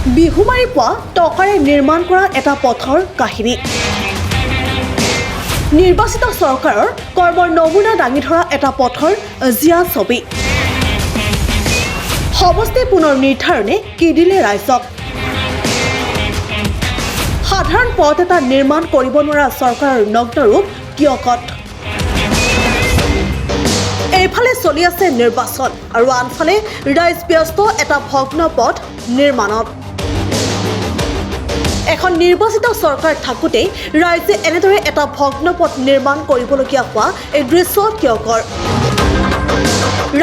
বিহুমাৰি পোৱা টকাৰে নিৰ্মাণ কৰা এটা পথৰ কাহিনী। নিৰ্বাচিত চৰকাৰৰ কৰ্মৰ নমুনা দাঙি ধৰা এটা পথৰ জিয়া ছবি। সমষ্টি পুনৰ নিৰ্ধাৰণে কি দিলে ৰাইজক? সাধাৰণ পথ এটা নিৰ্মাণ কৰিব নোৱাৰা চৰকাৰৰ নগ্নৰূপ কিয় কত? এইফালে চলি আছে নিৰ্বাচন আৰু আনফালে ৰাইজ ব্যস্ত এটা ভগ্ন পথ নিৰ্মাণত। এখন নিৰ্বাচিত চৰকাৰ থাকোঁতেই ৰাইজে এনেদৰে এটা ভগ্ন পথ নিৰ্মাণ কৰিবলগীয়া হোৱা এই দৃশ্য কিয়কৰ?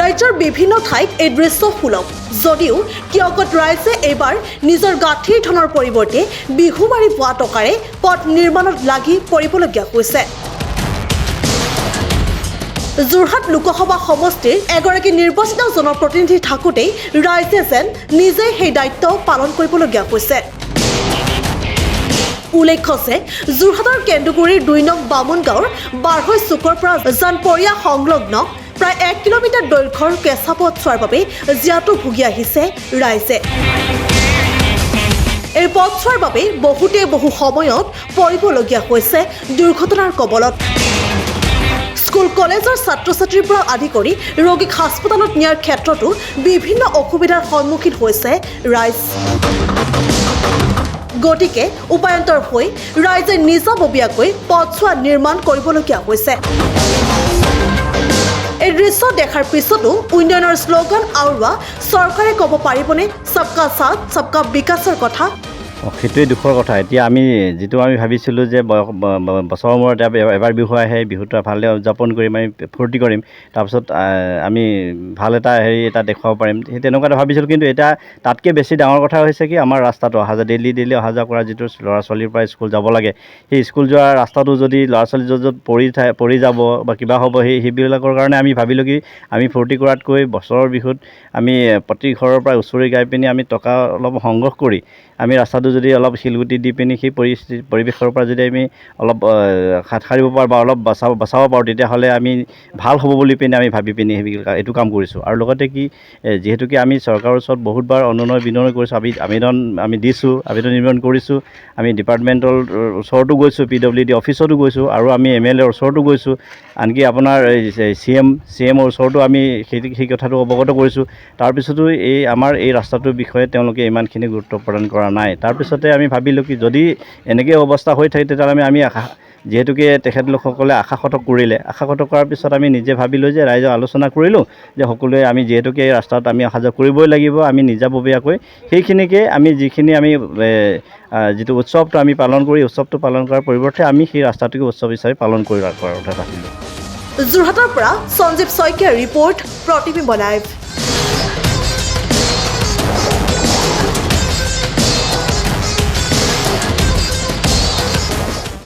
ৰাজ্যৰ বিভিন্ন ঠাইত এই দৃশ্য সুলভ যদিও কিয়কত ৰাইজে এইবাৰ নিজৰ গাঁঠিৰ ধনৰ পৰিৱৰ্তে বিহুমাৰি পোৱা টকাৰে পথ নিৰ্মাণত লাগি পৰিবলগীয়া হৈছে। যোৰহাট লোকসভা সমষ্টিৰ এগৰাকী নিৰ্বাচিত জনপ্ৰতিনিধি থাকোঁতেই ৰাইজে যেন নিজেই সেই দায়িত্ব পালন কৰিবলগীয়া হৈছে। উল্লেখ্য যে যোৰহাটৰ কেন্দুগুৰিৰ ২ নং বামুণগাঁৱৰ বাৰহৈ চুকৰ পৰা জানপৰীয়া সংলগ্ন প্ৰায় ১ কিলোমিটাৰ দৈৰ্ঘ্যৰ কেঁচা পথ চোৱাৰ বাবে জিয়াটো ভুগি আহিছে ৰাইজে। এই পথ চোৱাৰ বাবে বহু সময়ত পৰিবলগীয়া হৈছে দুৰ্ঘটনাৰ কবলত। স্কুল কলেজৰ ছাত্ৰ ছাত্ৰীৰ পৰা আদি কৰি ৰোগীক হাস্পতালত নিয়াৰ ক্ষেত্ৰতো বিভিন্ন অসুবিধাৰ সন্মুখীন হৈছে ৰাইজ। গতিকে উপায়ন্তৰ হৈ ৰাইজে নিজাববীয়াকৈ পথছোৱা নিৰ্মাণ কৰিবলগীয়া হৈছে। এই দৃশ্য দেখাৰ পিছতো উন্নয়নৰ শ্লোগান আওৰোৱা চৰকাৰে ক'ব পাৰিবনে সবকা সাথ সবকা বিকাশৰ কথা? সেইটোৱে দুখৰ কথা। এতিয়া আমি ভাবিছিলোঁ যে বছৰৰ মূৰত এবাৰ বিহু আহে, বিহুটো ভালদৰে উদযাপন কৰিম, আমি ফূৰ্তি কৰিম, তাৰপিছত আমি ভাল এটা দেখুৱাব পাৰিম, সেই তেনেকুৱা এটা ভাবিছিলোঁ। কিন্তু এতিয়া তাতকৈ বেছি ডাঙৰ কথা হৈছে কি, আমাৰ ৰাস্তাটো ডেইলি অহা যোৱা কৰা যিটো ল'ৰা ছোৱালীৰ পৰা স্কুল যাব লাগে, সেই স্কুল যোৱা ৰাস্তাটো যদি ল'ৰা ছোৱালী য'ত পৰি যাব বা কিবা হ'ব, সেইবিলাকৰ কাৰণে আমি ভাবিলোঁ কি, আমি ফূৰ্তি কৰাতকৈ বছৰৰ বিহুত আমি প্ৰতি ঘৰৰ পৰা হুঁচৰি গাই পিনি আমি টকা অলপ সংগ্ৰহ কৰি আমি ৰাস্তাটো যদি অলপ শিলগুটি দি পিনি সেই পৰিৱেশৰ পৰা যদি আমি অলপ হাত সাৰিব পাৰোঁ বা অলপ বচাব পাৰোঁ, তেতিয়াহ'লে আমি ভাল হ'ব বুলি পিনি আমি ভাবি পিনি এইটো কাম কৰিছোঁ। আৰু লগতে কি, যিহেতুকে আমি চৰকাৰৰ ওচৰত বহুতবাৰ অনুনয় বিনয় কৰিছোঁ, আমি দিছোঁ, আবেদন নিবেদন কৰিছোঁ, আমি ডিপাৰ্টমেণ্টৰ ওচৰতো গৈছোঁ, PWD অফিচতো গৈছোঁ, আৰু আমি MLA ওচৰতো গৈছোঁ, আনকি আপোনাৰ CMৰ ওচৰতো আমি সেই কথাটো অৱগত কৰিছোঁ। তাৰপিছতো আমাৰ এই ৰাস্তাটোৰ বিষয়ে তেওঁলোকে ইমানখিনি গুৰুত্ব প্ৰদান কৰা নাই। তাৰপিছতে আমি ভাবিলোঁ কি, যদি এনেকৈ অৱস্থা হৈ থাকে তেতিয়াহ'লে আমি যিহেতুকে তেখেতলোকসকলে আশাসতক কৰাৰ পিছত আমি নিজে ভাবিলোঁ যে ৰাইজক আলোচনা কৰিলোঁ যে সকলোৱে আমি যিহেতুকে এই ৰাস্তাত আমি অহা যোৱা কৰিবই লাগিব, আমি নিজাববীয়াকৈ সেইখিনিকে যিটো উৎসৱটো আমি পালন কৰি, উৎসৱটো পালন কৰাৰ পৰিৱৰ্তে আমি সেই ৰাস্তাটোকে উৎসৱ হিচাপে পালন কৰাৰ কথা ভাবিলোঁ। যোৰহাটৰ পৰা সঞ্জীৱ শইকীয়াৰ ৰিপৰ্ট, প্ৰতিবিম্ব লাইভ।